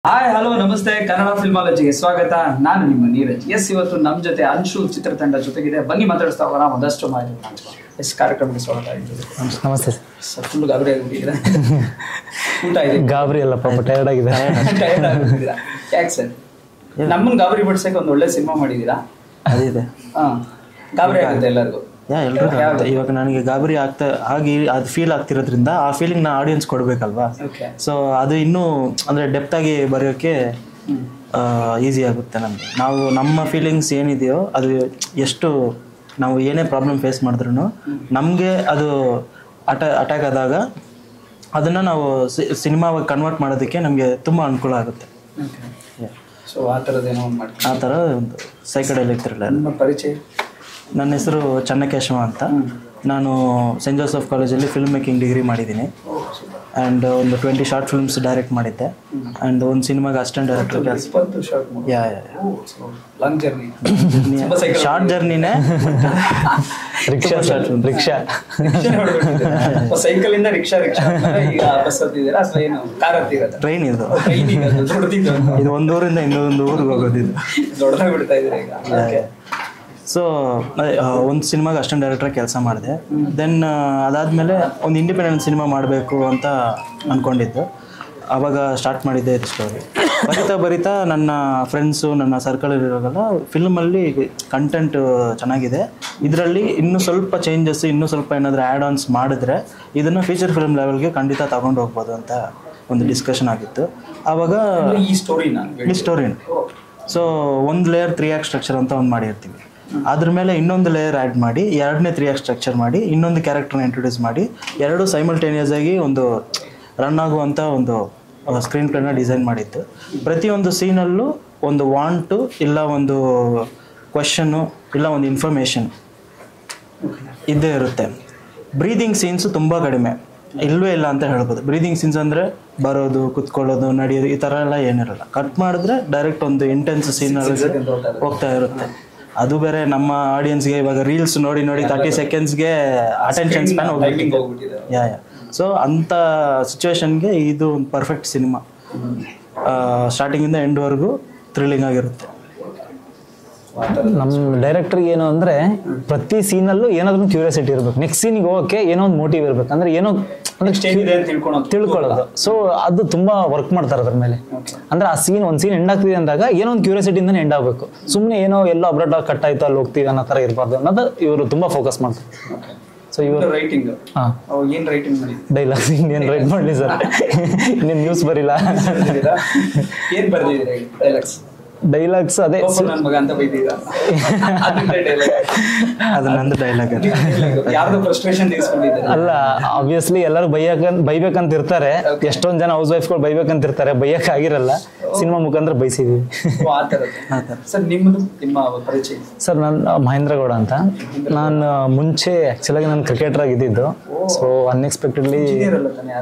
Hi hello ನಮಸ್ತೆ ಕನ್ನಡ ಫಿಲ್ಮಾಲಜಿಗೆ ಸ್ವಾಗತ. ನಾನು ನಿಮ್ಮ ನೀರಜ್. ಇವತ್ತು ನಮ್ಮ ಜೊತೆ ಅಂಶು ಚಿತ್ರತಂಡ ಜೊತೆಗಿದೆ. ಬನ್ನಿ ಮಾತಾಡಿಸ್ತಾ ಹೋಗೋಣ ಒಂದಷ್ಟು ಮಾಹಿತಿ. ಕಾರ್ಯಕ್ರಮಕ್ಕೆ ಸ್ವಾಗತ. ನಮಸ್ತೆ ಸರ್. ಫುಲ್ ಗಾಬರಿ ಆಗಿಬಿಟ್ಟಿದ್ದೀರಾ? ಊಟ ಇದೆ? ಗಾಬರಿ ಅಲ್ಲ ಪಾಪ, ಟೈರ್ಡ್ ಆಗಿದೆ. ಟೈರ್ಡ್ ಆಗಿದ್ದೀರಾ? ಯಾಕೆ ಸರ್? ನಮ್ಮನ್ನ ಗಾಬರಿ ಬಿಡ್ಸಕ್ಕೆ ಒಂದು ಒಳ್ಳೆ ಸಿನಿಮಾ ಮಾಡಿದ್ದೀರಾ. ಅದಿದೆ. ಗಾಬರಿ ಆಗುತ್ತೆ ಎಲ್ಲರಿಗೂ. ಇವಾಗ ನನಗೆ ಗಾಬರಿ ಆಗಿ ಅದು ಫೀಲ್ ಆಗ್ತಿರೋದ್ರಿಂದ ಆ ಫೀಲಿಂಗ್ ನಾ ಆಡಿಯನ್ಸ್ ಕೊಡ್ಬೇಕಲ್ವಾ. ಸೊ ಅದು ಇನ್ನೂ ಅಂದ್ರೆ ಡೆಪ್ತ್ ಆಗಿ ಬರೆಯೋಕೆ ಈಸಿ ಆಗುತ್ತೆ ನಮಗೆ. ನಾವು ನಮ್ಮ ಫೀಲಿಂಗ್ಸ್ ಏನಿದೆಯೋ ಅದು ಎಷ್ಟು ನಾವು ಏನೇ ಪ್ರಾಬ್ಲಮ್ ಫೇಸ್ ಮಾಡಿದ್ರು ನಮಗೆ ಅದು ಅಟ್ಯಾಕ್ ಆದಾಗ ಅದನ್ನು ನಾವು ಸಿನಿಮಾವಾಗಿ ಕನ್ವರ್ಟ್ ಮಾಡೋದಕ್ಕೆ ನಮಗೆ ತುಂಬ ಅನುಕೂಲ ಆಗುತ್ತೆ. ಸೊ ಆ ಥರ ಒಂದು ಸೈಕಡೆಲಿಕ್ ಥ್ರಿಲ್ಲರ್. ಪರಿಚಯ. ನನ್ನ ಹೆಸರು ಚನ್ನಕೇಶವ ಅಂತ. ನಾನು ಸೆಂಟ್ ಜೋಸೆಫ್ ಕಾಲೇಜಲ್ಲಿ ಫಿಲ್ಮ್ ಮೇಕಿಂಗ್ ಡಿಗ್ರಿ ಮಾಡಿದ್ದೀನಿ. ಆ್ಯಂಡ್ ಒಂದು 20 ಶಾರ್ಟ್ ಫಿಲ್ಮ್ಸ್ ಡೈರೆಕ್ಟ್ ಮಾಡಿದ್ದೆ. ಆ್ಯಂಡ್ ಒಂದು ಸಿನಿಮಾಗೆ ಅಸಿಸ್ಟೆಂಟ್ ಡೈರೆಕ್ಟರ್ ಕೆಲಸ. ಶಾರ್ಟ್ ಜರ್ನಿನೇ. ರಿಕ್ಷಾ ಸೈಕಲಿಂದ ರಿಕ್ಷಾ ಬಸ್ ಹತ್ತಿದ್ದೀರಾ ಅಥವಾ ಏನು ಕಾರ್ ಹತ್ತಿರೋದು? ಟ್ರೈನ್ ಇದು. ಇದು ಒಂದು ಊರಿಂದ ಇನ್ನೊಂದು ಊರಿಗೆ ಹೋಗೋದಿದ್ದು. ದೊಡ್ಡದಾಗಿ ಬಿಡ್ತಾ ಇದ್ದೀರಾ ಈಗ. ಸೊ ಒಂದು ಸಿನಿಮಾಗೆ ಅಸಿಸ್ಟೆಂಟ್ ಡೈರೆಕ್ಟರ್ ಕೆಲಸ ಮಾಡಿದೆ. ದೆನ್ ಅದಾದಮೇಲೆ ಒಂದು ಇಂಡಿಪೆಂಡೆಂಟ್ ಸಿನಿಮಾ ಮಾಡಬೇಕು ಅಂತ ಅಂದ್ಕೊಂಡಿದ್ದು. ಆವಾಗ ಸ್ಟಾರ್ಟ್ ಮಾಡಿದ್ದೆ ಇದು ಸ್ಟೋರಿ. ಬರಿತಾ ನನ್ನ ಫ್ರೆಂಡ್ಸು ನನ್ನ ಸರ್ಕಲಲ್ಲಿರೋಲ್ಲ ಫಿಲ್ಮಲ್ಲಿ ಕಂಟೆಂಟ್ ಚೆನ್ನಾಗಿದೆ, ಇದರಲ್ಲಿ ಇನ್ನೂ ಸ್ವಲ್ಪ ಚೇಂಜಸ್ ಇನ್ನೂ ಸ್ವಲ್ಪ ಏನಾದರೂ ಆ್ಯಡ್ ಆನ್ಸ್ ಮಾಡಿದ್ರೆ ಇದನ್ನು ಫೀಚರ್ ಫಿಲ್ಮ್ ಲೆವೆಲ್ಗೆ ಖಂಡಿತ ತಗೊಂಡು ಹೋಗ್ಬೋದು ಅಂತ ಒಂದು ಡಿಸ್ಕಷನ್ ಆಗಿತ್ತು. ಆವಾಗ ಈ ಸ್ಟೋರಿನ ಸೊ ಒಂದು ಲೇಯರ್ 3 ಆ್ಯಕ್ಟ್ ಸ್ಟ್ರಕ್ಚರ್ ಅಂತ ಒಂದು ಮಾಡಿರ್ತೀವಿ. ಅದ್ರ ಮೇಲೆ ಇನ್ನೊಂದು ಲೇಯರ್ ಆ್ಯಡ್ ಮಾಡಿ ಎರಡನೇ 3 ಆ್ಯಕ್ಟ್ ಸ್ಟ್ರಕ್ಚರ್ ಮಾಡಿ ಇನ್ನೊಂದು ಕ್ಯಾರೆಕ್ಟರ್ನ ಇಂಟ್ರೊಡ್ಯೂಸ್ ಮಾಡಿ ಎರಡು ಸೈಮಲ್ಟೇನಿಯಸ್ ಆಗಿ ಒಂದು ರನ್ ಆಗುವಂಥ ಒಂದು ಸ್ಕ್ರೀನ್ ಪ್ಲೇನ ಡಿಸೈನ್ ಮಾಡಿತ್ತು. ಪ್ರತಿಯೊಂದು ಸೀನಲ್ಲೂ ಒಂದು ವಾಂಟು ಇಲ್ಲ ಒಂದು ಕ್ವೆಶನ್ನು ಇಲ್ಲ ಒಂದು ಇನ್ಫಾರ್ಮೇಷನ್ ಇದ್ದೇ ಇರುತ್ತೆ. ಬ್ರೀದಿಂಗ್ ಸೀನ್ಸು ತುಂಬ ಕಡಿಮೆ, ಇಲ್ಲವೇ ಇಲ್ಲ ಅಂತ ಹೇಳ್ಬೋದು. ಬ್ರೀದಿಂಗ್ ಸೀನ್ಸ್ ಅಂದರೆ ಬರೋದು ಕುತ್ಕೊಳ್ಳೋದು ನಡೆಯೋದು ಈ ಥರ ಎಲ್ಲ ಏನಿರಲ್ಲ. ಕಟ್ ಮಾಡಿದ್ರೆ ಡೈರೆಕ್ಟ್ ಒಂದು ಇಂಟೆನ್ಸ್ ಸೀನಲ್ಲಿ ಹೋಗ್ತಾ ಇರುತ್ತೆ. ಅದು ಬೇರೆ ನಮ್ಮ ಆಡಿಯನ್ಸ್ಗೆ ಇವಾಗ ರೀಲ್ಸ್ ನೋಡಿ 30 ಸೆಕೆಂಡ್ಸ್ಗೆ ಅಟೆನ್ಷನ್ ಸ್ಪ್ಯಾನ್ ಹೋಗ್ಬಿಟ್ಟಿದೆ. ಸೊ ಅಂಥ ಸಿಚುವೇಶನ್ಗೆ ಇದು ಒಂದು ಪರ್ಫೆಕ್ಟ್ ಸಿನಿಮಾ. ಸ್ಟಾರ್ಟಿಂಗಿಂದ ಎಂಡ್ವರೆಗೂ ಥ್ರಿಲ್ಲಿಂಗ್ ಆಗಿರುತ್ತೆ. ನಮ್ಮ ಡೈರೆಕ್ಟರ್ಗೆ ಏನು ಅಂದರೆ ಪ್ರತಿ ಸೀನಲ್ಲೂ ಏನಾದ್ರೂ ಕ್ಯೂರಿಯಾಸಿಟಿ ಇರಬೇಕು. ನೆಕ್ಸ್ಟ್ ಸೀನಿಗೆ ಹೋಗೋಕ್ಕೆ ಏನೋ ಒಂದು ಮೋಟಿವ್ ಇರಬೇಕು. ಅಂದರೆ ಏನೋ ತಿಳ್ಕೊಳ್ಳೋದು. ಸೊ ಅದು ತುಂಬ ವರ್ಕ್ ಮಾಡ್ತಾರೆ ಅದ್ರ ಮೇಲೆ. ಅಂದರೆ ಆ ಸೀನ್ ಒಂದು ಸೀನ್ ಎಂಡ್ ಆಗ್ತಿದೆ ಅಂದಾಗ ಏನೋ ಒಂದು ಕ್ಯೂರಿಯಾಸಿಟಿಯಿಂದನೇ ಎಂಡ್ ಆಗಬೇಕು. ಸುಮ್ಮನೆ ಏನೋ ಎಲ್ಲೋ ಅಬ್ರಾಡ್ ಕಟ್ ಆಯ್ತು ಅಲ್ಲಿ ಹೋಗ್ತೀವಿ ಅನ್ನೋ ಥರ ಇರಬಾರ್ದು ಅನ್ನೋದು ಇವರು ತುಂಬ ಫೋಕಸ್ ಮಾಡ್ತಾರೆ. ಸೊ ಇವರು ರೈಟಿಂಗ್ ಡೈಲಾಗ್ಸ್ ಇನ್ನೇನು ರೈಟ್ ಮಾಡಲಿ ಸರ್, ಇನ್ನೇನು ನ್ಯೂಸ್ ಬರಿಲ್ಲ. ಡೈಲಾಗ್ಸ್ ಅದೇ ಅದು ನಂದು ಡೈಲಾಗ್ ಅಲ್ಲ. ಆಬ್ವಿಯಸ್ಲಿ ಎಲ್ಲರೂ ಬೈಬೇಕಂತ ಇರ್ತಾರೆ. ಎಷ್ಟೊಂದು ಜನ ಹೌಸ್ ವೈಫ್ಗಳು ಬೈಬೇಕಂತ ಇರ್ತಾರೆ, ಬೈಯಕ್ ಆಗಿರಲ್ಲ. ಸಿನಿಮಾ ಮುಖಾಂತರ ಬೈಸಿದೀವಿ. ಸರ್ ನಾನು ಮಹೇಂದ್ರ ಗೌಡ ಅಂತ. ನಾನು ಮುಂಚೆ ಆಕ್ಚುಲಾಗಿ ನಾನು ಕ್ರಿಕೆಟರ್ ಆಗಿದ್ದು. ಸೊ ಅನ್ಎಕ್ಸ್ಪೆಕ್ಟೆಡ್ಲಿ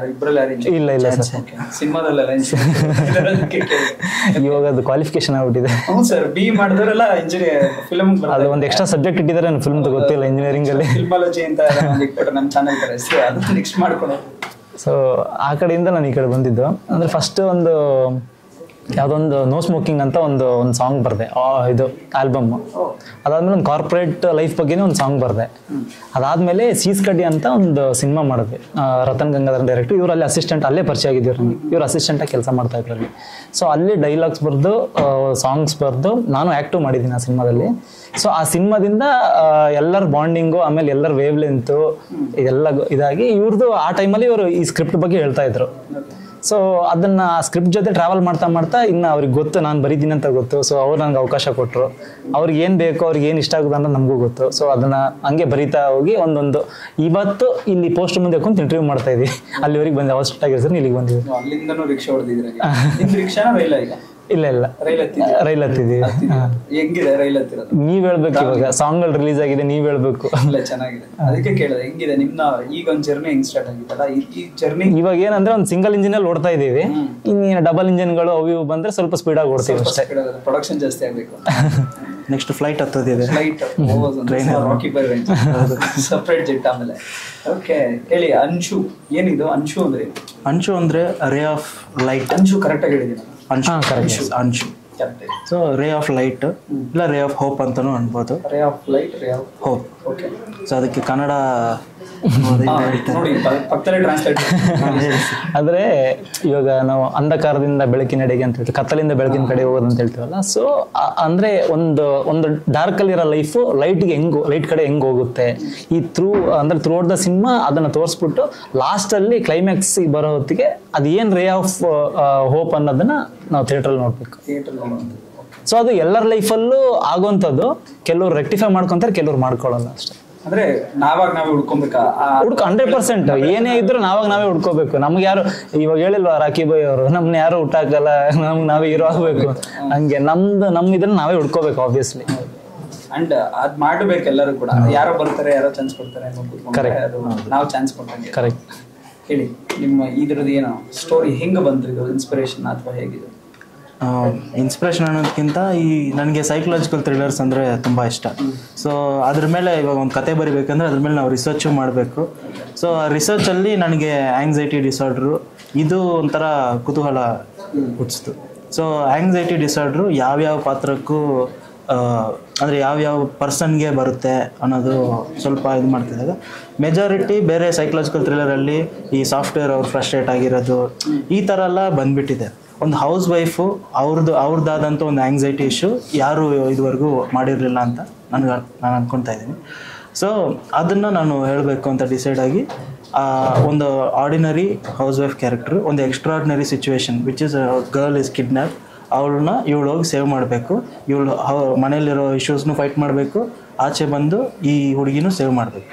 ಇಲ್ಲ ಸರ್, ಇವಾಗ ಅದು ಕ್ವಾಲಿಫಿಕೇಶನ್ ಆಗ್ಬಿಟ್ಟಿದೆ. ಅದು ಒಂದು ಎಕ್ಸ್ಟ್ರಾ ಸಬ್ಜೆಕ್ಟ್ ಇಟ್ಟಿದ್ದಾರೆ ಫಿಲ್ಮ್ ಗೊತ್ತಿಲ್ಲ ಇಂಜಿನಿಯರಿಂಗ್ ಅಲ್ಲಿ. ಸೊ ಆ ಕಡೆಯಿಂದ ನಾನು ಈ ಕಡೆ ಬಂದಿದ್ದು. ಅಂದ್ರೆ ಫಸ್ಟ್ ಒಂದು ಯಾವುದೊಂದು ನೋ ಸ್ಮೋಕಿಂಗ್ ಅಂತ ಒಂದು ಸಾಂಗ್ ಬರೆದೆ, ಇದು ಆಲ್ಬಮ್. ಅದಾದ್ಮೇಲೆ ಒಂದು ಕಾರ್ಪೊರೇಟ್ ಲೈಫ್ ಬಗ್ಗೆನೇ ಒಂದು ಸಾಂಗ್ ಬರೆದೆ. ಅದಾದ್ಮೇಲೆ ಸೀಸ್ ಕಡ್ಡಿ ಅಂತ ಒಂದು ಸಿನಿಮಾ ಮಾಡಿದ್ವಿ. ರತನ್ ಗಂಗಾಧರ್ ಡೈರೆಕ್ಟರ್. ಇವರು ಅಲ್ಲಿ ಅಸಿಸ್ಟೆಂಟ್, ಅಲ್ಲೇ ಪರಿಚಯ ಆಗಿದ್ರು ನನಗೆ. ಇವ್ರು ಅಸಿಸ್ಟೆಂಟಾಗಿ ಕೆಲಸ ಮಾಡ್ತಾ ಇದ್ರು ಅಲ್ಲಿ. ಸೊ ಅಲ್ಲಿ ಡೈಲಾಗ್ಸ್ ಬರೆದು ಸಾಂಗ್ಸ್ ಬರೆದು ನಾನು ಆ್ಯಕ್ಟಿವ್ ಮಾಡಿದ್ದೀನಿ ಆ ಸಿನಿಮಾದಲ್ಲಿ. ಸೊ ಆ ಸಿನಿಮಾದಿಂದ ಎಲ್ಲರ ಬಾಂಡಿಂಗು ಆಮೇಲೆ ಎಲ್ಲರ ವೇವ್ ಲೆಂತು ಇದೆಲ್ಲ ಇದಾಗಿ ಇವ್ರದ್ದು ಆ ಟೈಮಲ್ಲಿ ಇವರು ಈ ಸ್ಕ್ರಿಪ್ಟ್ ಬಗ್ಗೆ ಹೇಳ್ತಾ ಇದ್ರು. ಸೊ ಅದನ್ನು ಆ ಸ್ಕ್ರಿಪ್ಟ್ ಜೊತೆ ಟ್ರಾವೆಲ್ ಮಾಡ್ತಾ ಇನ್ನು ಅವ್ರಿಗೆ ಗೊತ್ತು ನಾನು ಬರೀತೀನಿ ಅಂತ ಗೊತ್ತು. ಸೊ ಅವ್ರು ನನಗೆ ಅವಕಾಶ ಕೊಟ್ಟರು. ಅವ್ರಿಗೆ ಏನು ಬೇಕೋ ಅವ್ರಿಗೆ ಏನು ಇಷ್ಟ ಆಗುತ್ತೆ ಅಂತ ನಮಗೂ ಗೊತ್ತು. ಸೊ ಅದನ್ನು ಹಂಗೆ ಬರೀತಾ ಹೋಗಿ ಒಂದೊಂದು ಇವತ್ತು ಇಲ್ಲಿ ಪೋಸ್ಟ್ ಮುಂದೆ ಕುಂತು ಇಂಟರ್ವ್ಯೂ ಮಾಡ್ತಾ ಇದ್ದೀವಿ. ಅಲ್ಲಿವರೆಗೆ ಬಂದೆ, ಹಾಸ್ಪಿಟಲ್ ಆಗಿರ್ತಾರೆ, ಇಲ್ಲಿಗೆ ಬಂದಿದ್ದೀವಿ. ಇಲ್ಲ ರೈಲ್ ಹತ್ತಿದ್ದೀವಿ. ನೀವ್ ಹೇಳ್ಬೇಕು, ಇವಾಗ ಸಾಂಗ್ಗಳು ರಿಲೀಸ್ ಆಗಿದೆ, ನೀವ್ ಹೇಳ್ಬೇಕು. ಇವಾಗ ಏನಂದ್ರೆ ಒಂದು ಸಿಂಗಲ್ ಇಂಜಿನ್ ಅಲ್ಲಿ ಓಡ್ತಾ ಇದೀವಿ. ಇನ್ನೇನು ಡಬಲ್ ಇಂಜಿನ್ಗಳು ಅವು ಇವು ಬಂದ್ರೆ ಸ್ವಲ್ಪ ಸ್ಪೀಡ್ ಆಗಿ ಓಡ್ತೀವಿ ಅಷ್ಟೇ. ಪ್ರೊಡಕ್ಷನ್ ಜಾಸ್ತಿ ಆಗ್ಬೇಕು. ನೆಕ್ಸ್ಟ್ ಫ್ಲೈಟ್ ಹತ್ತೋದಿದೆ. ಸಪರೇಟ್ ಜೆಟ್ ಆಮೇಲೆ. ಓಕೆ ಹೇಳಿ, ಅಂಶು ಏನಿದು? ಅಂಶು ಅಂದ್ರೆ ray of light. Anshu correct ಆಗಿ ಹೇಳಿದ್ದೀನಿ. Anshu. So ray of light ಇಲ್ಲ ರೇ ಆಫ್ ಹೋಪ್ ಅಂತಾನು ಅನ್ಬೋದು. Ray of light, ray of hope. Okay. So ಅದಕ್ಕೆ ಕನ್ನಡ ನೋಡಿ ಪಕ್ಕದಲ್ಲೇ ಟ್ರಾನ್ಸ್ಲೇಟ್. ಆದರೆ ಇವಾಗ ನಾವು ಅಂಧಕಾರದಿಂದ ಬೆಳಕಿನೆಡೆಗೆ ಅಂತ ಹೇಳ್ತೀವಿ, ಕತ್ತಲಿಂದ ಬೆಳಕಿನ ಕಡೆ ಹೋಗೋದು ಅಂತ ಹೇಳ್ತೀವಲ್ಲ. ಸೊ ಅಂದ್ರೆ ಒಂದು ಡಾರ್ಕಲ್ಲಿ ಇರೋ ಲೈಫು ಲೈಟ್ ಕಡೆ ಹೆಂಗ್ ಹೋಗುತ್ತೆ ಈ ಥ್ರೂ ಔಟ್ ದ ಸಿನಿಮಾ ಅದನ್ನ ತೋರಿಸ್ಬಿಟ್ಟು ಲಾಸ್ಟಲ್ಲಿ ಕ್ಲೈಮ್ಯಾಕ್ಸ್ ಬರೋ ಹೊತ್ತಿಗೆ ಅದು ಏನು ರೇ ಆಫ್ ಹೋಪ್ ಅನ್ನೋದನ್ನ ನಾವು ಥಿಯೇಟ್ರಲ್ಲಿ ನೋಡ್ಬೇಕು. ಸೊ ಅದು ಎಲ್ಲರ ಲೈಫಲ್ಲೂ ಆಗುವಂಥದ್ದು. ಕೆಲವ್ರು ರೆಕ್ಟಿಫೈ ಮಾಡ್ಕೊಂತಾರೆ, ಕೆಲವ್ರು ಮಾಡ್ಕೊಳ್ಳಲ್ಲ ಅಷ್ಟೇ. ಅಂದ್ರೆ ನಾವೇ ಹುಡ್ಕೊಬೇಕಾ? 100% ಏನೇ ಇದ್ರು ನಾವೇ ಹುಡ್ಕೋಬೇಕು. ನಮ್ಗೆ ಯಾರು ಇವಾಗ ಹೇಳಿಲ್ವಾ ರಾಕಿ ಬಾಯ್ ಅವರು, ನಮ್ನ ಯಾರು ಹುಟ್ಟಾಕಲ್ಲ, ನಮ್ಗೆ ನಾವೇ ಹೀರೋ ಆಗ್ಬೇಕು. ಹಂಗೆ ನಮ್ಮ ಇದನ್ನ ನಾವೇ ಹುಡ್ಕೋಬೇಕು ಆಬ್ವಿಯಸ್ಲಿ. ಅಂಡ್ ಅದ್ ಮಾಡಬೇಕು ಎಲ್ಲರೂ ಕೂಡ. ಯಾರೋ ಬರ್ತಾರೆ, ಯಾರೋ ಚಾನ್ಸ್ ಕೊಡ್ತಾರೆ, ನಾವು ಚಾನ್ಸ್ ಕೊಟ್ಟಂಗೆ. ಕರೆಕ್ಟ್. ಹೇಳಿ ನಿಮ್ಮ ಇದ್ರದ್ದು ಏನೋ ಸ್ಟೋರಿ ಹೆಂಗ ಬಂತು, ಇದು ಇನ್ಸ್ಪಿರೇಷನ್ ಅಥವಾ ಹೇಗಿದೆ? ಇನ್ಸ್ಪಿರೇಷನ್ ಅನ್ನೋದಕ್ಕಿಂತ ನನಗೆ ಸೈಕಲಾಜಿಕಲ್ ಥ್ರಿಲ್ಲರ್ಸ್ ಅಂದರೆ ತುಂಬ ಇಷ್ಟ. ಸೊ ಅದ್ರ ಮೇಲೆ ಇವಾಗ ಒಂದು ಕತೆ ಬರಿಬೇಕಂದ್ರೆ ಅದ್ರ ಮೇಲೆ ನಾವು ರಿಸರ್ಚು ಮಾಡಬೇಕು. ಸೊ ಆ ರಿಸರ್ಚಲ್ಲಿ ನನಗೆ ಆ್ಯಂಗ್ಸೈಟಿ ಡಿಸಾರ್ಡ್ರು ಇದು ಒಂಥರ ಕುತೂಹಲ ಹುಟ್ಟಿಸ್ತು. ಸೊ ಆ್ಯಂಗ್ಸೈಟಿ ಡಿಸಾರ್ಡ್ರು ಯಾವ್ಯಾವ ಪಾತ್ರಕ್ಕೂ ಅಂದರೆ ಯಾವ್ಯಾವ ಪರ್ಸನ್ಗೆ ಬರುತ್ತೆ ಅನ್ನೋದು ಸ್ವಲ್ಪ ಇದು ಮಾಡ್ತಿದ್ದಾಗ ಮೆಜಾರಿಟಿ ಬೇರೆ ಸೈಕಲಾಜಿಕಲ್ ಥ್ರಿಲ್ಲರಲ್ಲಿ ಈ ಸಾಫ್ಟ್ವೇರ್ ಅವ್ರು ಫ್ರಸ್ಟ್ರೇಟ್ ಆಗಿರೋದು ಈ ಥರ ಎಲ್ಲ ಬಂದ್ಬಿಟ್ಟಿದೆ. ಒಂದು ಹೌಸ್ ವೈಫು ಅವ್ರದ್ದಾದಂಥ ಒಂದು ಆ್ಯಂಗ್ಸೈಟಿ ಇಶ್ಯೂ ಯಾರು ಇದುವರೆಗೂ ಮಾಡಿರಲಿಲ್ಲ ಅಂತ ನಾನು ಅಂದ್ಕೊತಾ ಇದ್ದೀನಿ. ಸೊ ಅದನ್ನು ನಾನು ಹೇಳಬೇಕು ಅಂತ ಡಿಸೈಡ್ ಆಗಿ ಒಂದು ಆರ್ಡಿನರಿ ಹೌಸ್ ವೈಫ್ ಕ್ಯಾರೆಕ್ಟರ್, ಒಂದು extraordinary situation which is girl is kidnap, ಇವಳು ಹೋಗಿ ಸೇವ್ ಮಾಡಬೇಕು, ಇವಳು ಮನೇಲಿರೋ ಇಶ್ಯೂಸ್ನು ಫೈಟ್ ಮಾಡಬೇಕು, ಆಚೆ ಬಂದು ಈ ಹುಡುಗಿನೂ ಸೇವ್ ಮಾಡಬೇಕು.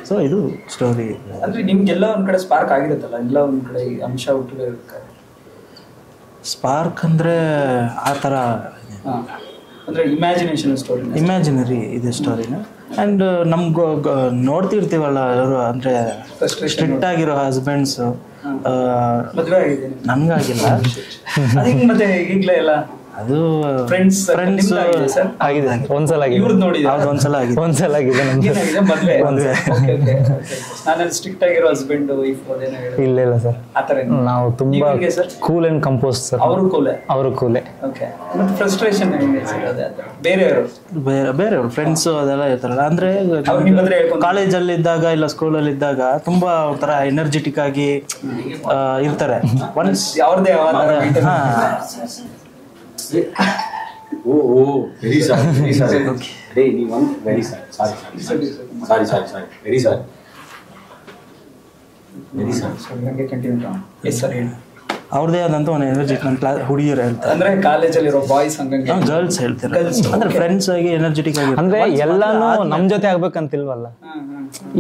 ಸೊ ಇದು ಸ್ಟೋರಿ. ಅಂದರೆ ನಿಮ್ಗೆಲ್ಲ ಒಂದು ಕಡೆ ಸ್ಪಾರ್ಕ್ ಆಗಿರುತ್ತಲ್ಲ, ಎಲ್ಲ ಒಂದು ಕಡೆ ಅಂಶ ಹುಟ್ಟಿರುತ್ತೆ. ಸ್ಪಾರ್ಕ್ ಅಂದರೆ ಆ ಥರ ಅಂದರೆ ಇಮ್ಯಾಜಿನರಿ ಇದೆ ಸ್ಟೋರಿನ. ಆ್ಯಂಡ್ ನಮ್ಗೆ ನೋಡ್ತಿರ್ತೀವಲ್ಲ ಅವರು ಅಂದರೆ ಸ್ಟ್ರಿಕ್ಟ್ ಆಗಿರೋ ಹಸ್ಬೆಂಡ್ಸು. ನನ್ಗಾಗಿಲ್ಲ ಅದು ಫ್ರೆಂಡ್ಸ್ ಆಗಿದೆ, ಒಂದ್ಸಲ ಆಗಿದೆ, ಒಂದ್ಸಲ ಆಗಿದೆ ಇಲ್ಲ ಸರ್. ನಾವು ತುಂಬಾ ಕೂಲ್ ಅಂಡ್ ಕಂಪೋಸ್ಟ್ ಸರ್. ಅವರು ಕೂಲೆ. ಬೇರೆಯವರು ಫ್ರೆಂಡ್ಸ್ ಅದೆಲ್ಲ ಇರ್ತಾರಲ್ಲ, ಅಂದ್ರೆ ಕಾಲೇಜಲ್ಲಿ ಇದ್ದಾಗ ಇಲ್ಲ ಸ್ಕೂಲಲ್ಲಿ ಇದ್ದಾಗ ತುಂಬಾ ಒಂಥರ ಎನರ್ಜೆಟಿಕ್ ಆಗಿ ಇರ್ತಾರೆ. ಒನ್ಸ್ ಯಾವ್ದೇ very sorry. Hey, very sorry. Continue. Yes, sir. ಅವ್ರದೇ ಆದಂತ ಒಂದು ಎನರ್ಜಿ ನನ್ನ ಹುಡುಗಿಯರು ಹೇಳ್ತಾರೆ. ಅಂದ್ರೆ ಕಾಲೇಜಲ್ಲಿರೋ ಬಾಯ್ಸ್ ಹಂಗಂಗೆ ಗರ್ಲ್ಸ್ ಹೇಳ್ತಾರೆ. ಅಂದ್ರೆ ಫ್ರೆಂಡ್ಸ್ ಆಗಿ ಎನರ್ಜೆಟಿಕ್ ಆಗಿ ಅಂದ್ರೆ ಎಲ್ಲಾನು ನಮ್ ಜೊತೆ ಆಗ್ಬೇಕಂತಿಲ್ವಲ್ಲ,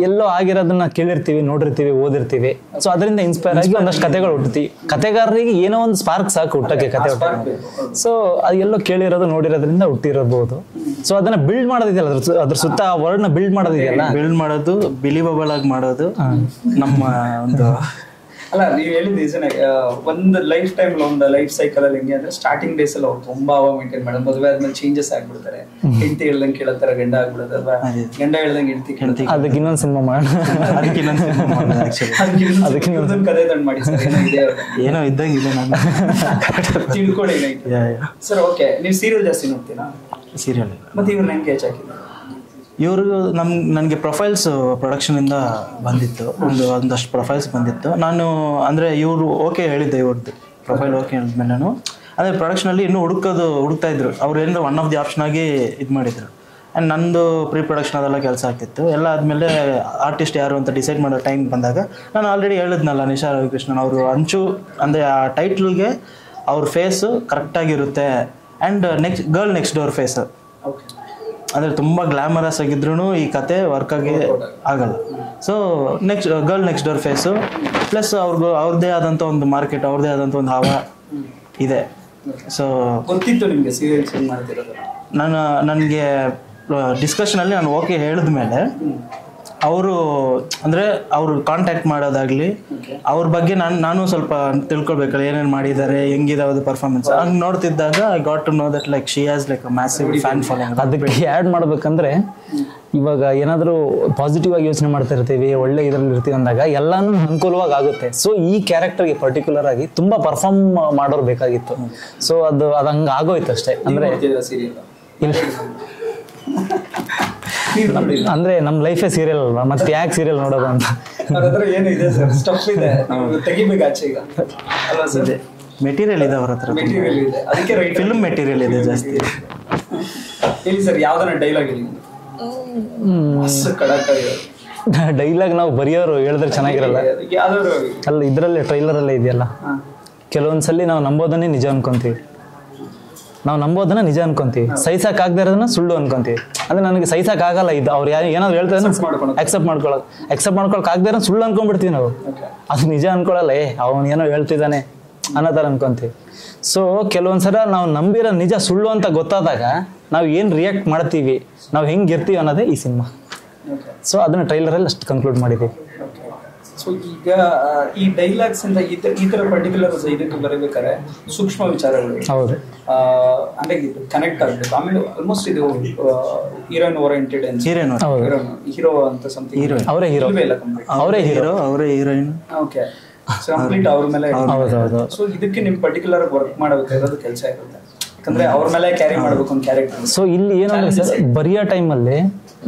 ಎಲ್ಲೋ ಆಗಿರೋದನ್ನ ಕೇಳಿರ್ತೀವಿ, ನೋಡಿರ್ತೀವಿ, ಓದಿರ್ತೀವಿ. ಸೊ ಅದರಿಂದ ಇನ್ಸ್ಪೈರ್ ಆಗಿ ಒಂದಷ್ಟು ಕತೆಗಳು ಹುಟ್ಟುತ್ತೀವಿ. ಕತೆಗಾರರಿಗೆ ಏನೋ ಒಂದು ಸ್ಪಾರ್ಕ್ ಸಾಕು ಹುಟ್ಟಕ್ಕೆ ಕತೆ ಹುಟ್ಟಕ್ಕೆ. ಸೊ ಅದು ಎಲ್ಲೋ ಕೇಳಿರೋದು ನೋಡಿರೋದ್ರಿಂದ ಹುಟ್ಟಿರಬಹುದು. ಸೊ ಅದನ್ನ ಬಿಲ್ಡ್ ಮಾಡೋದಿದೆಯಲ್ಲ, ಅದ್ರ ಸುತ್ತ ವರ್ಡ್ ನ ಬಿಲ್ಡ್ ಮಾಡೋದು, ಬಿಲೀವಬಲ್ ಆಗಿ ಮಾಡೋದು ನಮ್ಮ ಒಂದು. ಅಲ್ಲ, ನೀವು ಹೇಳಿದ ಒಂದು ಲೈಫ್ ಟೈಮ್ ಒಂದು ಲೈಫ್ ಸೈಕಲ್ ಅಲ್ಲಿ ಹೆಂಗೆ ಅಂದ್ರೆ ಸ್ಟಾರ್ಟಿಂಗ್ ಡೇಸ್ ಅಲ್ಲಿ ಅವ್ರು ತುಂಬಾ ಮೇಂಟೈನ್ ಮಾಡೋದು, ಮದುವೆ ಆದ್ಮೇಲೆ ಚೇಂಜಸ್ ಆಗ್ಬಿಡ್ತಾರೆ. ಹೆಂಡತಿ ಹೇಳ್ದಂಗೆ ಕೇಳತ್ತಾರ, ಗಂಡ ಆಗ್ಬಿಡೋದು, ಅಲ್ವಾ? ಗಂಡ ಹೇಳ್ದಂಗೆ ಹೆಂಡತಿ. ಅದಕ್ಕೆ ಇನ್ನೊಂದು ಸಿನಿಮಾ ಮಾಡೋಣ, ಅದಕ್ಕೆ ಕಥೆ ತಂದು ಮಾಡಿ ಸರ್. ಏನೋ ಇದ್ದಂಗೆ ಇದೆ, ನಾನು ತಿಳ್ಕೊಳ್ಳಿ ಸರ್. ಓಕೆ, ನೀವು ಸೀರಿಯಲ್ ಜಾಸ್ತಿ ನೋಡ್ತೀರಾ? ಸೀರಿಯಲ್. ಮತ್ತೆ ಇವ್ರನ್ನ ಹೆಂಗೆ ಹೆಚ್ಚಾಕಿದ್ರು? ಇವರು ನನಗೆ ಪ್ರೊಫೈಲ್ಸ್ ಪ್ರೊಡಕ್ಷನಿಂದ ಬಂದಿತ್ತು, ಒಂದಷ್ಟು ಪ್ರೊಫೈಲ್ಸ್ ಬಂದಿತ್ತು. ನಾನು ಅಂದರೆ ಇವರು ಓಕೆ ಹೇಳಿದ್ದೆ, ಇವ್ರದ್ದು ಪ್ರೊಫೈಲ್ ಓಕೆ ಹೇಳಿದ್ಮೇಲೆ ನಾನು ಅಂದರೆ ಪ್ರೊಡಕ್ಷನಲ್ಲಿ ಇನ್ನೂ ಹುಡುಕ್ತಾ ಇದ್ರು. ಅವ್ರು ಏನಾದ್ರು ಒನ್ ಆಫ್ ದಿ ಆಪ್ಷನ್ ಆಗಿ ಇದು ಮಾಡಿದ್ರು. ಆ್ಯಂಡ್ ನಂದು ಪ್ರೀ ಪ್ರೊಡಕ್ಷನ್ ಅದೆಲ್ಲ ಕೆಲಸ ಆಗ್ತಿತ್ತು. ಎಲ್ಲ ಆದಮೇಲೆ ಆರ್ಟಿಸ್ಟ್ ಯಾರು ಅಂತ ಡಿಸೈಡ್ ಮಾಡೋ ಟೈಮ್ ಬಂದಾಗ ನಾನು ಆಲ್ರೆಡಿ ಹೇಳಿದ್ನಲ್ಲ, ನಿಶಾ ರವಿಕೃಷ್ಣನ್ ಅವರು ಅಂಚು ಅಂದರೆ ಆ ಟೈಟ್ಲ್ಗೆ ಅವ್ರ ಫೇಸು ಕರೆಕ್ಟಾಗಿರುತ್ತೆ. And girl next door face ಅಂದರೆ ತುಂಬ ಗ್ಲಾಮರಸ್ ಆಗಿದ್ರು ಈ ಕತೆ ವರ್ಕ್ ಆಗಿ ಆಗಲ್ಲ. So girl next door face plus ಅವ್ರದ್ದೇ ಆದಂಥ ಒಂದು ಮಾರ್ಕೆಟ್, ಅವ್ರದ್ದೇ ಆದಂಥ ಒಂದು ಹಾವ ಇದೆ. ಸೊ ಗೊತ್ತಿತ್ತು ನಿಮಗೆ ಸೀರಿಯಲ್ಸ್ ಮಾಡ್ತಿರೋದು? ನನಗೆ ಡಿಸ್ಕಷನಲ್ಲಿ ನಾನು ಓಕೆ ಹೇಳಿದ್ಮೇಲೆ ಅವರು ಅಂದರೆ ಅವರು ಕಾಂಟ್ಯಾಕ್ಟ್ ಮಾಡೋದಾಗಲಿ, ಅವ್ರ ಬಗ್ಗೆ ನಾನು ಸ್ವಲ್ಪ ತಿಳ್ಕೊಳ್ಬೇಕಲ್ಲ, ಏನೇನು ಮಾಡಿದ್ದಾರೆ, ಹೆಂಗಿದೆ ಅವ್ರದ್ದು ಪರ್ಫಾರ್ಮೆನ್ಸ್. ಹಂಗೆ ನೋಡ್ತಿದ್ದಾಗ I got to know that like she has like a massive fan following. ಅದಕ್ಕೆ ಆ್ಯಡ್ ಮಾಡ್ಬೇಕಂದ್ರೆ ಇವಾಗ ಏನಾದರೂ ಪಾಸಿಟಿವ್ ಆಗಿ ಯೋಚನೆ ಮಾಡ್ತಾ ಇರ್ತೀವಿ, ಒಳ್ಳೆ ಇದರಲ್ಲಿ ಇರ್ತೀವಿ ಅಂದಾಗ ಎಲ್ಲಾನು ಅನುಕೂಲವಾಗಿ ಆಗುತ್ತೆ. ಸೊ ಈ ಕ್ಯಾರೆಕ್ಟರ್ಗೆ ಪರ್ಟಿಕ್ಯುಲರ್ ಆಗಿ ತುಂಬ ಪರ್ಫಾರ್ಮ್ ಮಾಡೋರು ಬೇಕಾಗಿತ್ತು. ಸೊ ಅದು ಹಂಗೆ ಆಗೋಯ್ತು ಅಷ್ಟೇ. ಅಂದರೆ ಅಂದ್ರೆ ನಮ್ಮ ಲೈಫೇ ಸೀರಿಯಲ್ ಅಲ್ವಾ, ಮತ್ತೆ ಯಾಕೆ ಸೀರಿಯಲ್ ನೋಡೋದು ಅಂತ. ಏನಿದೆ ಸರ್, ಸ್ಟಫ್ ಇದೆ, ತೆಗಿಬೇಕು ಆಚೆ ಈಗ ಅಲ್ವಾ ಸರ್? ಮೆಟೀರಿಯಲ್ ಇದೆ ಅವ್ರ ಹತ್ರ, ಮೆಟೀರಿಯಲ್ ಇದೆ, ಅದಕ್ಕೆ ಫಿಲ್ಮ್ ಮೆಟೀರಿಯಲ್ ಇದೆ ಜಾಸ್ತಿ. ಹೇಳಿ ಸರ್, ಯಾವ್ದಾನ ಡೈಲಾಗ್ ಹೇಳಿ. ಡೈಲಾಗ್ ನಾವು ಬರೆಯೋರು ಹೇಳಿದ್ರೆ ಚೆನ್ನಾಗಿರಲ್ಲ ಅಲ್ಲ. ಇದರಲ್ಲೇ ಟ್ರೈಲರಲ್ಲೇ ಇದೆಯಲ್ಲ, ಕೆಲವೊಂದ್ಸಲಿ ನಾವು ನಂಬೋದನ್ನೇ ನಿಜ ಅನ್ಕೊಂತೀವಿ, ಸಹಿಸಕ್ ಆಗದೆ ಇರೋದನ್ನ ಸುಳ್ಳು ಅನ್ಕೊಂತೀವಿ. ಅಂದ್ರೆ ನನಗೆ ಸಹಿಸಕ್ ಆಗಲ್ಲ ಇದು, ಅವ್ರು ಏನಾದ್ರು ಹೇಳ್ತಾರೆ ಅಕ್ಸೆಪ್ಟ್ ಮಾಡ್ಕೊಳಕ್ ಆಗದೆ ಇರೋ ಸುಳ್ಳು ಅನ್ಕೊಂಡ್ಬಿಡ್ತೀವಿ ನಾವು. ಅದು ನಿಜ ಅನ್ಕೊಳಲ್ಲ, ಅವನು ಏನೋ ಹೇಳ್ತಿದ್ದಾನೆ ಅನ್ನೋ ಥರ ಅನ್ಕೊಂತೀವಿ. ಸೊ ಕೆಲವೊಂದ್ಸಲ ನಾವು ನಂಬಿರೋ ನಿಜ ಸುಳ್ಳು ಅಂತ ಗೊತ್ತಾದಾಗ ನಾವು ಏನು ರಿಯಾಕ್ಟ್ ಮಾಡ್ತೀವಿ, ನಾವು ಹೆಂಗಿರ್ತೀವಿ ಅನ್ನೋದೇ ಈ ಸಿನಿಮಾ. ಸೊ ಅದನ್ನ ಟ್ರೈಲರಲ್ಲಿ ಅಷ್ಟು ಕನ್ಕ್ಲೂಡ್ ಮಾಡಿದ್ದೀವಿ. ಸೊ ಈಗ ಈ ಡೈಲಾಗ್ಸ್ ಅಂತ ಈ ತರ ಪರ್ಟಿಕ್ಯುಲರ್ ಇದಕ್ಕೆ ಬರಬೇಕಾದ್ರೆ ಸೂಕ್ಷ್ಮ ವಿಚಾರಗಳು, ಹೌದು, ಅಂದ್ರೆ ಕನೆಕ್ಟ್ ಆಗ್ಬೇಕು. ಆಮೇಲೆ ಆಲ್ಮೋಸ್ಟ್ ಇದು ಹೀರೋಯಿನ್ ಓರಿಯೆಂಟೆಡ್, ಹೀರೋ ಅಂತ ಸಮಥಿಂಗ್, ಅವರೇ ಹೀರೋಯಿನ್. ಓಕೆ, ಕಂಪ್ಲೀಟ್ ಅವ್ರ ಮೇಲೆ. ಸೊ ಇದಕ್ಕೆ ನಿಮ್ ಪರ್ಟಿಕ್ಯುಲರ್ ವರ್ಕ್ ಮಾಡಬೇಕಾಗಿರೋದು ಕೆಲಸ ಇರುತ್ತೆ, ಯಾಕಂದ್ರೆ ಅವ್ರ ಮೇಲೆ ಕ್ಯಾರಿ ಮಾಡ್ಬೇಕು ಒಂದು ಕ್ಯಾರೆಕ್ಟರ್. ಸೊ ಇಲ್ಲಿ ಏನಂದ್ರೆ ಸರ್, ಬರೆಯೋ ಟೈಮಲ್ಲಿ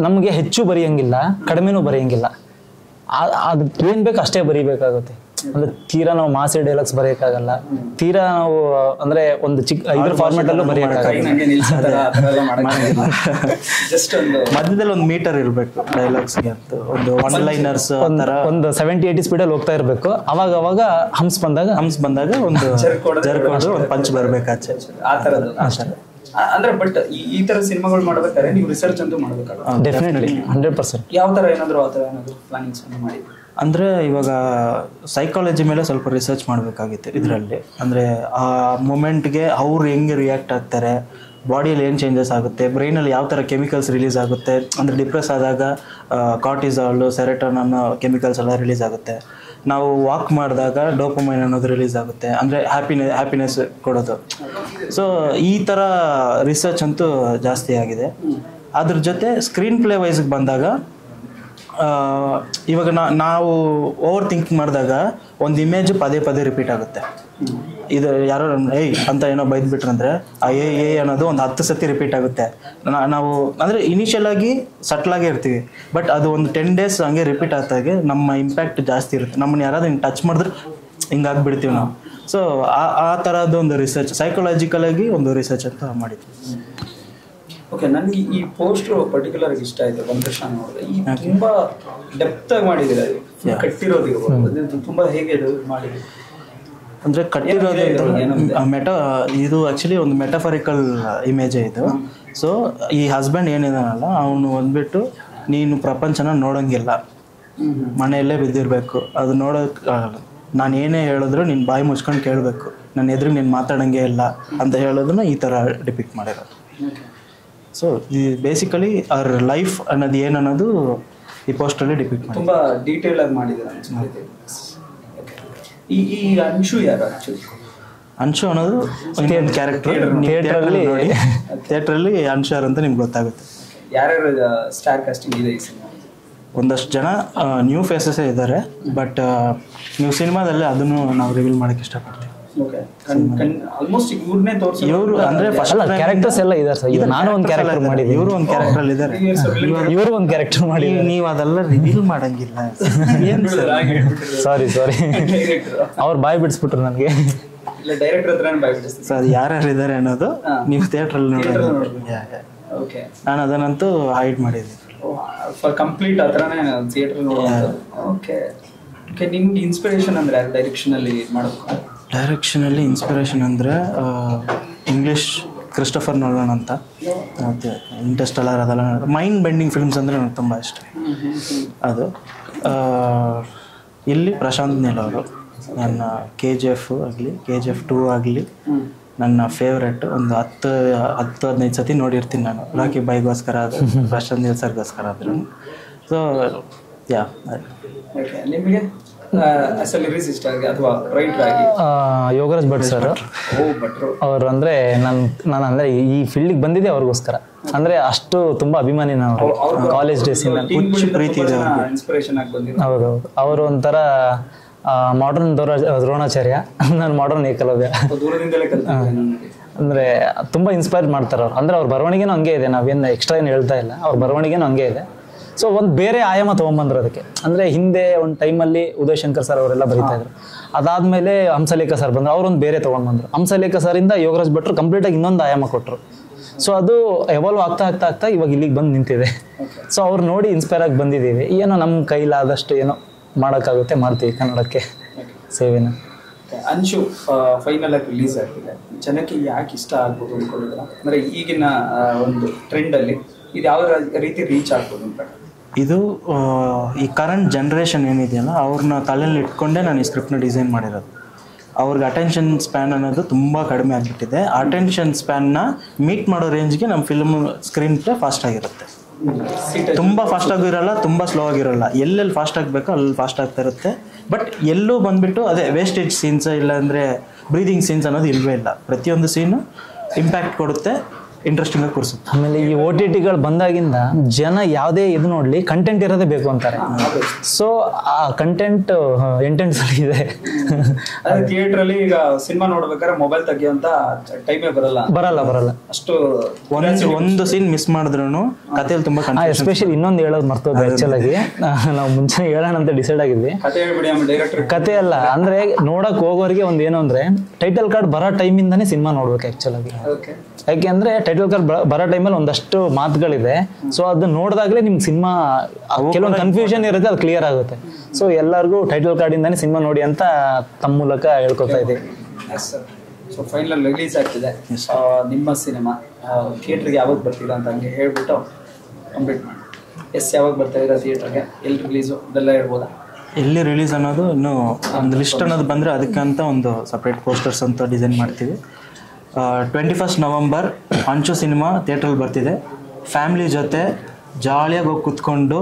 ನಮಗೆ ಹೆಚ್ಚು ಬರೆಯಂಗಿಲ್ಲ, ಕಡಿಮೆನೂ ಬರೆಯಂಗಿಲ್ಲ. ಅದು ಏನ್ ಬೇಕು ಅಷ್ಟೇ ಬರೀಬೇಕಾಗುತ್ತೆ. ಅಂದ್ರೆ ತೀರಾ ನಾವು ಮಾಸಿ ಡೈಲಾಗ್ಸ್ ಬರೆಯಕ್ಕಾಗಲ್ಲ, ತೀರಾ ನಾವು ಅಂದ್ರೆ ಒಂದು ಚಿಕ್ಕ ಇದ್ರ ಫಾರ್ಮೆಟ್ ಅಲ್ಲೂ ಬರೆಯಕ್ಕಾಗಲ್ಲ. ಮಧ್ಯದಲ್ಲಿ ಒಂದು ಮೀಟರ್ ಇರಬೇಕು ಡೈಲಾಗ್ಸ್ಗೆ ಅಂತ, ಒಂದು ಒನ್ ಲೈನರ್ಸ್ ಒಂದು 70-80 ಸ್ಪೀಡಲ್ಲಿ ಹೋಗ್ತಾ ಇರಬೇಕು. ಅವಾಗ ಹಂಸ್ ಬಂದಾಗ ಒಂದು ಜರ್ಕೊಂಡು ಒಂದು ಪಂಚ್ ಬರ್ಬೇಕಾಚೆ, ಆ ತರದ್ದು. ಅಂದ್ರೆ ಬಟ್ ಈ ತರ ಸಿನಿಮಾಗಳು ಮಾಡ್ಬೇಕಾದ್ರೆ ನೀವು ರಿಸರ್ಚ್ ಅಂತೂ ಮಾಡ್ಬೇಕಲ್ಲ? ಡೆಫಿನೆಟ್ಲಿ 100%. ಯಾವ ತರ ಏನಾದ್ರು ಆ ತರ ಏನಾದ್ರು ಪ್ಲಾನಿಂಗ್ಸ್ ಮಾಡಿ? ಅಂದರೆ ಇವಾಗ ಸೈಕಾಲಜಿ ಮೇಲೆ ಸ್ವಲ್ಪ ರಿಸರ್ಚ್ ಮಾಡಬೇಕಾಗಿತ್ತು ಇದರಲ್ಲಿ. ಅಂದರೆ ಆ ಮೂಮೆಂಟ್ಗೆ ಅವ್ರು ಹೆಂಗೆ ರಿಯಾಕ್ಟ್ ಆಗ್ತಾರೆ, ಬಾಡಿಯಲ್ಲಿ ಏನು ಚೇಂಜಸ್ ಆಗುತ್ತೆ, ಬ್ರೈನಲ್ಲಿ ಯಾವ ಥರ ಕೆಮಿಕಲ್ಸ್ ರಿಲೀಸ್ ಆಗುತ್ತೆ. ಅಂದರೆ ಡಿಪ್ರೆಸ್ ಆದಾಗ ಕಾರ್ಟಿಸಾಲ್, ಸೆರೆಟೋನ್ ಅನ್ನೋ ಕೆಮಿಕಲ್ಸ್ ಎಲ್ಲ ರಿಲೀಸ್ ಆಗುತ್ತೆ. ನಾವು ವಾಕ್ ಮಾಡಿದಾಗ ಡೋಪಮೈನ್ ಅನ್ನೋದು ರಿಲೀಸ್ ಆಗುತ್ತೆ, ಅಂದರೆ ಹ್ಯಾಪಿನೆಸ್ ಕೊಡೋದು. ಸೊ ಈ ಥರ ರಿಸರ್ಚ್ ಅಂತೂ ಜಾಸ್ತಿ ಆಗಿದೆ. ಅದ್ರ ಜೊತೆ ಸ್ಕ್ರೀನ್ ಪ್ಲೇ ವೈಸ್ಗೆ ಬಂದಾಗ ಇವಾಗ ನಾವು ಓವರ್ ಥಿಂಕಿಂಗ್ ಮಾಡಿದಾಗ ಒಂದು ಇಮೇಜ್ ಪದೇ ರಿಪೀಟ್ ಆಗುತ್ತೆ. ಇದು ಯಾರೋ ಏಯ್ ಅಂತ ಏನೋ ಬೈದ್ಬಿಟ್ರಂದ್ರೆ ಆ ಏ ಅನ್ನೋದು ಒಂದು 10 ಸತಿ ರಿಪೀಟ್ ಆಗುತ್ತೆ. ನಾವು ಅಂದರೆ ಇನಿಷಿಯಲ್ ಆಗಿ ಸಟ್ಲಾಗೇ ಇರ್ತೀವಿ, ಬಟ್ ಅದು ಒಂದು 10 days ಹಂಗೆ ರಿಪೀಟ್ ಆದಾಗೆ ನಮ್ಮ ಇಂಪ್ಯಾಕ್ಟ್ ಜಾಸ್ತಿ ಇರುತ್ತೆ. ನಮ್ಮನ್ನ ಯಾರಾದ್ರೂ ಹಿಂಗೆ ಟಚ್ ಮಾಡಿದ್ರೆ ಹಿಂಗಾಗ್ಬಿಡ್ತೀವಿ ನಾವು. ಸೊ ಆ ಥರದ್ದು ಒಂದು ರಿಸರ್ಚ್, ಸೈಕಾಲಜಿಕಲ್ ಆಗಿ ಒಂದು ರಿಸರ್ಚ್ ಅಂತ ಮಾಡಿದ್ವಿ. ಓಕೆ, ನನಗೆ ಈ ಪೋಸ್ಟರ್ ಪರ್ಟಿಕ್ಯುಲರ್ ಇಷ್ಟ ಆಯ್ತು. ವೆಂಕಟೇಶ್ ನೋಡಿದ್ರೆ ಈ ತುಂಬಾ ಡೆಪ್ತ್ ಆಗಿ ಮಾಡಿದ್ರೆ, ಕಟ್ಟಿರೋದು ತುಂಬಾ ಹೇಗೆ ಮಾಡಿದ್ರು ಅಂದರೆ ಕಟ್ಟಿರೋದು ಇದು ಆ್ಯಕ್ಚುಲಿ ಒಂದು ಮೆಟಫರಿಕಲ್ ಇಮೇಜೇ ಇದು. ಸೊ ಈ ಹಸ್ಬೆಂಡ್ ಏನಿದಾನಲ್ಲ, ಅವನು ಬಂದ್ಬಿಟ್ಟು ನೀನು ಪ್ರಪಂಚನ ನೋಡೋಂಗಿಲ್ಲ, ಮನೆಯಲ್ಲೇ ಬಿದ್ದಿರಬೇಕು, ಅದು ನೋಡೋಕೆ ನಾನು ಏನೇ ಹೇಳಿದ್ರು ನೀನು ಬಾಯಿ ಮುಚ್ಕೊಂಡು ಕೇಳಬೇಕು, ನನ್ನ ಎದುರಿಗೆ ನೀನು ಮಾತಾಡೋಂಗೆ ಇಲ್ಲ ಅಂತ ಹೇಳೋದನ್ನ ಈ ಥರ ಡಿಪಿಕ್ಟ್ ಮಾಡಿರೋದು. ಸೊ ಈ ಬೇಸಿಕಲಿ ಅವ್ರ ಲೈಫ್ ಅನ್ನೋದು ಏನನ್ನೋದು ಈ ಪೋಸ್ಟಲ್ಲಿ ಡಿಪಿಕ್ಟ್ ಮಾಡಿ ತುಂಬ ಡೀಟೇಲ್ ಆಗಿ ಮಾಡಿದ್ದಾರೆ. ಈ ಅಂಶು ಯಾರು ಆ್ಯಕ್ಚುಲಿ? ಅಂಶು ಅನ್ನೋದು ಇನ್ನೊಂದು ಕ್ಯಾರೆಕ್ಟರ್. ಥಿಯೇಟ್ರಲ್ಲಿ ಅಂಶು ಯಾರು ಅಂತ ನಿಮ್ಗೆ ಗೊತ್ತಾಗುತ್ತೆ. ಯಾರ್ಯಾರು ಸ್ಟಾರ್ ಕಾಸ್ಟಿಂಗ್ ಇದೆ ಈ ಸಿನಿಮಾ? ಒಂದಷ್ಟು ಜನ ನ್ಯೂ ಫೇಸಸ್ಸೇ ಇದ್ದಾರೆ, ಬಟ್ ನೀವು ಸಿನಿಮಾದಲ್ಲೇ ಅದನ್ನು ನಾವು ರಿವೀಲ್ ಮಾಡೋಕ್ಕೆ ಇಷ್ಟಪಡ್ತೀವಿ. ಇವರು ಅಂದ್ರೆ ಕ್ಯಾರೆಕ್ಟರ್ಸ್ ಎಲ್ಲ ಇದ್ದಾರೆ ಸರ್. ನಾನು ಒಂದು ಕ್ಯಾರೆಕ್ಟರ್ ಮಾಡಿದ್ದೀನಿ, ಇವರು ಒಂದು ಕ್ಯಾರೆಕ್ಟರ್ ಇದ್ದಾರೆ, ಇವರು ಒಂದು ಕ್ಯಾರೆಕ್ಟರ್ ಮಾಡಿ. ನೀವು ಅದೆಲ್ಲ ರಿವೀಲ್ ಮಾಡಂಗಿಲ್ಲ. ಸಾರಿ ಅವ್ರು ಬಾಯ್ ಬಿಡಿಸ್ಬಿಟ್ರು ನನಗೆ. ಸರ್ ಯಾರ್ಯಾರು ಇದ್ದಾರೆ ಅನ್ನೋದು ನೀವು ಥಿಯೇಟ್ರಲ್ಲಿ ನೋಡಿ. ನಾನು ಅದನ್ನಂತೂ ಹೈಡ್ ಮಾಡಿದ್ದೀನಿ ಕಂಪ್ಲೀಟ್ ಆ ಥರನೇ ಥಿಯೇಟ್ರಲ್ಲಿ ನೋಡೋದು. ಓಕೆ, ನಿಮ್ಗೆ ಇನ್ಸ್ಪಿರೇಷನ್ ಅಂದರೆ ಡೈರೆಕ್ಷನಲ್ಲಿ ಮಾಡಬೇಕು? ಡೈರೆಕ್ಷನಲ್ಲಿ ಇನ್ಸ್ಪಿರೇಷನ್ ಅಂದರೆ ಇಂಗ್ಲೀಷ್ ಕ್ರಿಸ್ಟೋಫರ್ ನೋಲನ್ ಅಂತ, ಮತ್ತು ಇಂಟರ್ಸ್ಟೆಲ್ಲರ್ ಅದೆಲ್ಲ ಮೈಂಡ್ ಬೆಂಡಿಂಗ್ ಫಿಲ್ಮ್ಸ್ ಅಂದರೆ ನನಗೆ ತುಂಬ ಇಷ್ಟ. ಅದು ಇಲ್ಲಿ ಪ್ರಶಾಂತ್ ನೀಲ್ ಅವರು ನನ್ನ KGF ಆಗಲಿ KGF 2 ಆಗಲಿ ನನ್ನ ಫೇವ್ರೆಟ್. ಒಂದು 10-15 ಸತಿ ನೋಡಿರ್ತೀನಿ ನಾನು. ರಾಕಿ ಬಾಯ್ಗೋಸ್ಕರ ಅದು, ಪ್ರಶಾಂತ್ ನೀಲ್ ಸರ್ಗೋಸ್ಕರ ಆದರೂ. ಸೊ ಯಾ ನಿಮಗೆ ಆಸ್ ಎ ಲಿರಿಸಿಸ್ಟ್ ಆಗಿ ಅಥವಾ ರೈಟರ್ ಆಗಿ? ಯೋಗರಾಜ್ ಭಟ್ ಸರ್. ಓ ಭಟ್ರು ಅವರು ಅಂದ್ರೆ ನಾನು ಅಂದ್ರೆ ಈ ಫೀಲ್ಡಿಗೆ ಬಂದಿದ್ದೆ ಅವ್ರಿಗೋಸ್ಕರ. ಅಂದ್ರೆ ಅಷ್ಟು ತುಂಬಾ ಅಭಿಮಾನಿ ನಾವು ಕಾಲೇಜ್ ಡೇಸ್ ಇಂದ. ಇನ್ಸ್ಪಿರೇಷನ್ ಆಗಿ ಬಂದಿರೋ. ಹೌದೌದು, ಅವರು ಒಂಥರ ಮಾಡರ್ನ್ ದ್ರೋಣಾಚಾರ್ಯ, ನಾನು ಮಾಡರ್ನ್ ಏಕಲವ್ಯ. ದೂರದಿಂದಲೇ ಕಲ್ತಿದ್ದೆ. ಅಂದ್ರೆ ತುಂಬಾ ಇನ್ಸ್ಪೈರ್ ಮಾಡ್ತಾರೆ ಅವ್ರು. ಅಂದ್ರೆ ಅವ್ರ ಬರವಣಿಗೆನೂ ಹಂಗೆ ಇದೆ, ನಾವೇನು ಎಕ್ಸ್ಟ್ರಾ ಏನು ಹೇಳ್ತಾ ಇಲ್ಲ, ಅವ್ರ ಬರವಣಿಗೆನೂ ಹಂಗೆ ಇದೆ. ಸೊ ಒಂದು ಬೇರೆ ಆಯಾಮ ತೊಗೊಂಬಂದ್ರು ಅದಕ್ಕೆ. ಅಂದರೆ ಹಿಂದೆ ಒಂದು ಟೈಮಲ್ಲಿ ಉದಯ್ ಶಂಕರ್ ಸರ್ ಅವರೆಲ್ಲ ಬರೀತಾ ಇದ್ರು. ಅದಾದಮೇಲೆ ಹಂಸಲೇಖ ಸರ್ ಬಂದರು, ಅವರೊಂದು ಬೇರೆ ತೊಗೊಂಡ್ಬಂದರು. ಹಂಸಲೇಖ ಸರಿಂದ ಯೋಗರಾಜ್ ಭಟ್ರು ಕಂಪ್ಲೀಟಾಗಿ ಇನ್ನೊಂದು ಆಯಾಮ ಕೊಟ್ಟರು. ಸೊ ಅದು ಎವಾಲ್ವ್ ಆಗ್ತಾ ಇವಾಗ ಇಲ್ಲಿಗೆ ಬಂದು ನಿಂತಿದೆ. ಸೊ ಅವ್ರು ನೋಡಿ ಇನ್ಸ್ಪೈರ್ ಆಗಿ ಬಂದಿದ್ದೀವಿ. ಏನೋ ನಮ್ಮ ಕೈಲಾದಷ್ಟು ಏನೋ ಮಾಡೋಕ್ಕಾಗುತ್ತೆ ಮಾಡ್ತೀವಿ ಕನ್ನಡಕ್ಕೆ ಸೇವೆನ. ಅಂಶು ಫೈನಲ್ ಆಗಿ ರಿಲೀಸ್ ಆಗ್ತಿದೆ, ಜನಕ್ಕೆ ಯಾಕೆ ಇಷ್ಟ ಆಗ್ಬೋದು ಅಂದ್ಕೊಂಡಿದ್ರ? ಅಂದರೆ ಈಗಿನ ಒಂದು ಟ್ರೆಂಡಲ್ಲಿ ಇದು ಯಾವ ರೀತಿ ರೀಚ್ ಆಗ್ಬೋದು ಅಂತ? ಇದು ಈ ಕರೆಂಟ್ ಜನ್ರೇಷನ್ ಏನಿದೆಯಲ್ಲ ಅವ್ರನ್ನ ತಲೆಯಲ್ಲಿ ಇಟ್ಕೊಂಡೇ ನಾನು ಈ ಸ್ಕ್ರಿಪ್ಟ್ನ ಡಿಸೈನ್ ಮಾಡಿರೋದು. ಅವ್ರಿಗೆ ಅಟೆನ್ಷನ್ ಸ್ಪ್ಯಾನ್ ಅನ್ನೋದು ತುಂಬ ಕಡಿಮೆ ಆಗಿಬಿಟ್ಟಿದೆ. ಅಟೆನ್ಷನ್ ಸ್ಪ್ಯಾನ್ನ ಮೀಟ್ ಮಾಡೋ ರೇಂಜ್ಗೆ ನಮ್ಮ ಫಿಲ್ಮ್ ಸ್ಕ್ರೀನ್ ಪ್ಲೇ ಫಾಸ್ಟ್ ಆಗಿರುತ್ತೆ. ತುಂಬ ಫಾಸ್ಟ್ ಆಗಿರಲ್ಲ, ತುಂಬ ಸ್ಲೋ ಆಗಿರಲ್ಲ. ಎಲ್ಲೆಲ್ಲಿ ಫಾಸ್ಟ್ ಆಗಬೇಕೋ ಅಲ್ಲಿ ಫಾಸ್ಟ್ ಆಗ್ತಾ ಇರುತ್ತೆ. ಬಟ್ ಎಲ್ಲೂ ಬಂದುಬಿಟ್ಟು ಅದೇ ವೇಸ್ಟೇಜ್ ಸೀನ್ಸ್ ಇಲ್ಲಾಂದರೆ ಬ್ರೀದಿಂಗ್ ಸೀನ್ಸ್ ಅನ್ನೋದು ಇಲ್ಲವೇ ಇಲ್ಲ. ಪ್ರತಿಯೊಂದು ಸೀನು ಇಂಪ್ಯಾಕ್ಟ್ ಕೊಡುತ್ತೆ, ಇಂಟ್ರೆಸ್ಟಿಂಗ್ ಆಗಿ ಕೂರಿಸುತ್ತೆ. ಆಮೇಲೆ ಈ OTTಗಳು ಬಂದಾಗಿಂದ ಜನ ಯಾವುದೇ ಇದು ನೋಡಲಿ ಕಂಟೆಂಟ್ ಇರೋದೇ ಬೇಕು ಅಂತಾರೆ. ಸೊ ಆ ಕಂಟೆಂಟ್ ಇಂಟೆನ್ಸ್ ಇದೆ. ಥಿಯೇಟ್ರಲ್ಲಿ ಈಗ ಸಿನಿಮಾ ನೋಡ್ಬೇಕಾದ್ರೆ ಮೊಬೈಲ್ ತೆಗಿಯೋಂತ ಟೈಮೇ ಬರಲ್ಲ. ಅಷ್ಟು ಒಂದು ಸೀನ್ ಮಿಸ್ ಮಾಡಿದ್ರು ಕಥೆಯಲ್ಲಿ ತುಂಬಾ ಎಸ್ಪೆಷಲಿ ಇನ್ನೊಂದು ಹೇಳೋದು ಮರ್ತೋದು. ಆಕ್ಚುಲ್ ಆಗಿ ನಾವು ಮುಂಚೆ ಹೇಳೋಣ ಅಂತ ಡಿಸೈಡ್ ಆಗಿದ್ವಿ. ಕತೆ ಅಲ್ಲ, ಅಂದ್ರೆ ನೋಡಕ್ ಹೋಗೋರಿಗೆ ಒಂದು ಏನು ಅಂದ್ರೆ ಟೈಟಲ್ ಕಾರ್ಡ್ ಬರೋ ಟೈಮಿಂದಾನೇ ಸಿನಿಮಾ ನೋಡ್ಬೇಕು ಆಕ್ಚುಲ್ ಆಗಿ. ಯಾಕೆ ಅಂದ್ರೆ ಟೈಟಲ್ ಕಾರ್ಡ್ ಬರೋ ಟೈಮಲ್ಲಿ ಒಂದಷ್ಟು ಮಾತುಗಳಿದೆ. ಸೊ ಅದು ನೋಡಿದಾಗಲೇ ನಿಮ್ಗೆ ಸಿನಿಮಾ ಕೆಲವೊಂದು ಕನ್ಫ್ಯೂಷನ್ ಇರುತ್ತೆ, ಅದು ಕ್ಲಿಯರ್ ಆಗುತ್ತೆ. ಸೊ ಎಲ್ಲರಿಗೂ ಟೈಟಲ್ ಕಾರ್ಡ್ ಇಂದಾನೆ ಸಿನಿಮಾ ನೋಡಿ ಅಂತ ತಮ್ಮ ಮೂಲಕ ಹೇಳ್ಕೊತಾ ಇದ್ದೀವಿ. ಸೊ ಫೈನಲ್ ರಿಲೀಸ್ ಆಗ್ತಿದೆ ನಿಮ್ಮ ಸಿನಿಮಾ. ಥಿಯೇಟ್ರಿಗೆ ಯಾವಾಗ ಬರ್ತೀರಾ ಅಂತ ಹಂಗೆ ಹೇಳ್ಬಿಟ್ಟು ಕಂಪ್ಲೀಟ್ ಮಾಡಿ. ಯಾವಾಗ ಬರ್ತಾ ಇದ್ದೀರಾ ಥಿಯೇಟ್ರಿಗೆ, ಎಲ್ಲಿ ರಿಲೀಸು ಅದೆಲ್ಲ ಹೇಳ್ಬೋದಾ? ಎಲ್ಲಿ ರಿಲೀಸ್ ಅನ್ನೋದು ಇನ್ನೂ ಒಂದು ಲಿಸ್ಟ್ ಅನ್ನೋದು ಬಂದರೆ ಅದಕ್ಕಂತ ಒಂದು ಸಪ್ರೇಟ್ ಪೋಸ್ಟರ್ಸ್ ಅಂತ ಡಿಸೈನ್ ಮಾಡ್ತೀವಿ. 21 ನವಂಬರ್ ಅಂಚು ಸಿನಿಮಾ ಥಿಯೇಟ್ರಲ್ಲಿ ಬರ್ತಿದೆ. ಫ್ಯಾಮ್ಲಿ ಜೊತೆ ಜಾಲಿಯಾಗಿ ಹೋಗಿ ಕೂತ್ಕೊಂಡು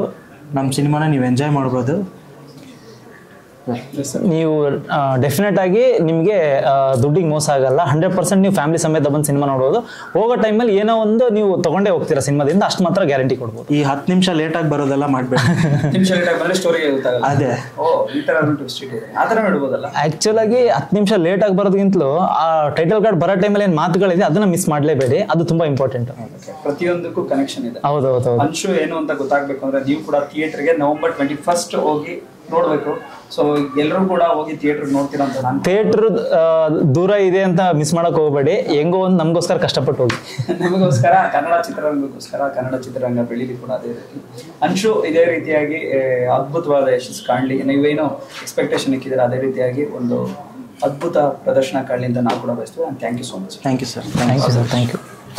ನಮ್ಮ ಸಿನಿಮಾನ ನೀವು ಎಂಜಾಯ್ ಮಾಡ್ಬೋದು. ನೀವು ಡೆಫಿನೆಟ್ ಆಗಿ ನಿಮಗೆ ದುಡ್ಡಿಗೆ ಮೋಸ ಆಗಲ್ಲ. 100% ನೀವು ಫ್ಯಾಮಿಲಿ ಸಮೇತ ಬಂದು ಸಿನಿಮಾ ನೋಡ್ಬೋದು. ಹೋಗೋ ಟೈಮಲ್ಲಿ ಏನೋ ಒಂದು ನೀವು ತಗೊಂಡೇ ಹೋಗ್ತೀರಾ ಸಿನಿಮಾದಿಂದ, ಅಷ್ಟು ಮಾತ್ರ ಗ್ಯಾರಂಟಿ ಕೊಡ್ಬೋದು. ಈ 10 ನಿಮಿಷ ಲೇಟಾಗಿ ಬರೋದೆಲ್ಲ ಮಾಡಬೇಡಿ. ಅದೇ ಆಕ್ಚುಲ್ ಆಗಿ 10 ನಿಮಿಷ ಲೇಟಾಗಿ ಬರೋದಕ್ಕಿಂತಲೂ ಆ ಟೈಟಲ್ ಕಾರ್ಡ್ ಬರೋ ಟೈಮಲ್ಲಿ ಏನು ಮಾತುಗಳಿದೆ ಅದನ್ನ ಮಿಸ್ ಮಾಡಲೇಬೇಡಿ, ಅದು ತುಂಬಾ ಇಂಪಾರ್ಟೆಂಟ್. ಪ್ರತಿಯೊಂದಕ್ಕೂ ಕನೆಕ್ಷನ್ ಇದೆ. ಹೌದೌದು. ಅಂಶು ಏನು ಅಂತ ಗೊತ್ತಾಗಬೇಕು ಅಂದ್ರೆ ನೀವು ಕೂಡ ಥಿಯೇಟರ್ಗೆ ನವೆಂಬರ್ 21 ಹೋಗಿ ನೋಡ್ಬೇಕು. ಸೊ ಎಲ್ಲರೂ ಕೂಡ ಹೋಗಿ ಥಿಯೇಟರ್ ನೋಡ್ತೀರಾ ಅಂತ ನಾನು. ಥಿಯೇಟರ್ ದೂರ ಇದೆ ಅಂತ ಮಿಸ್ ಮಾಡಕ್ ಹೋಗ್ಬೇಡಿ. ಹೆಂಗೋ ಒಂದು ನಮಗೋಸ್ಕರ ಕಷ್ಟಪಟ್ಟು ಹೋಗಿ. ನಮಗೋಸ್ಕರ, ಕನ್ನಡ ಚಿತ್ರರಂಗಕ್ಕೋಸ್ಕರ, ಕನ್ನಡ ಚಿತ್ರರಂಗ ಬೆಳೀಲಿ ಕೂಡ ಅದೇ ರೀತಿ. ಅಂಶು ಇದೇ ರೀತಿಯಾಗಿ ಅದ್ಭುತವಾದ ಯಶಸ್ಸು ಕಾಣಲಿ. ನೀವೇನು ಎಕ್ಸ್ಪೆಕ್ಟೇಷನ್ ಇಕ್ಕಿದ್ರೆ ಅದೇ ರೀತಿಯಾಗಿ ಒಂದು ಅದ್ಭುತ ಪ್ರದರ್ಶನ ಕಾಣಲಿ ಅಂತ ನಾವು ಕೂಡ ಬಯಸ್ತೀವಿ. Thank you so much. Thank you sir. Thank you sir. Thank you.